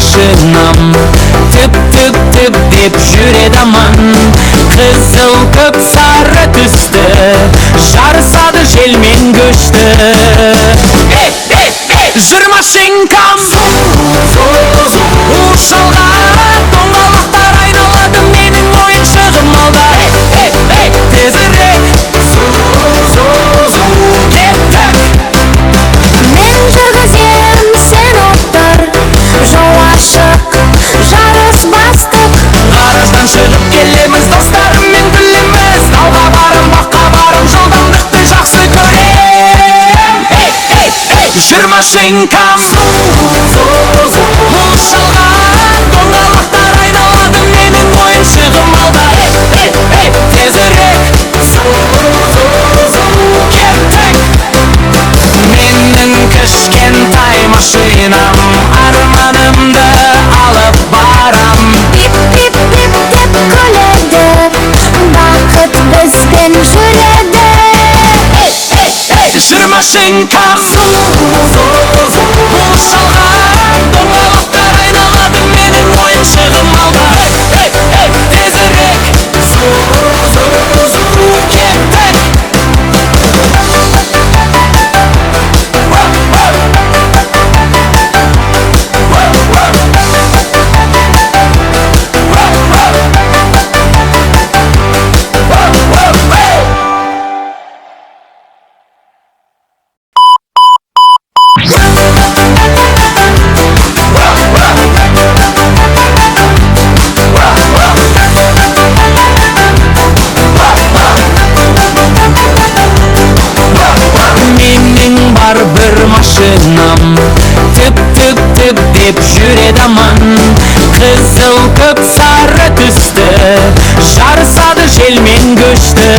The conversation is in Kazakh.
машинам. Tüp tüp tüp dep жүреді аман. Қызыл көк сары түсті, жарысады желмен көшті. Жүр машинкам, ұшалған доңғалақтар айналады менің ойыншығым алда. Тезірек, кеттік. Мен жүргізем, сен отыр, жол ашық, жарыс бастық. Гараждан шығып келеміз, достарыммен күлеміз. Алға барым, баққа барым, жылдамдықты жақсы көрем. Жүр машинкам, ұшалған доңғалақтар айналады менің ойыншығым алда. Тезірек, кеттік. Менің кішкентай машинам, арманымды алып барам. Пип пип пип деп күледі, бақыт бізбен жүреді. Жүр машинкам, ұшалған доңғалақтар айналады менің ойыншығым алда. Тезірек, кеттік. Менің бар бір машинам, тüp тüp тüp деп жүреді аман. Қызыл көк сары түсті, жарысады желмен көшті.